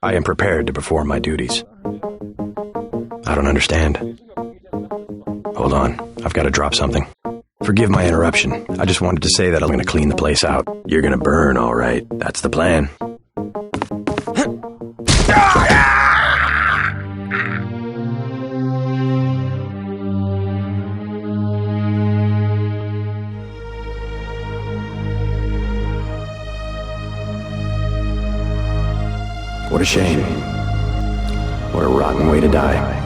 I am prepared to perform my duties. I don't understand. Hold on, I've got to drop something. Forgive my interruption. I just wanted to say that I'm gonna clean the place out. You're gonna burn, all right. That's the plan. What a shame. What a rotten way to die.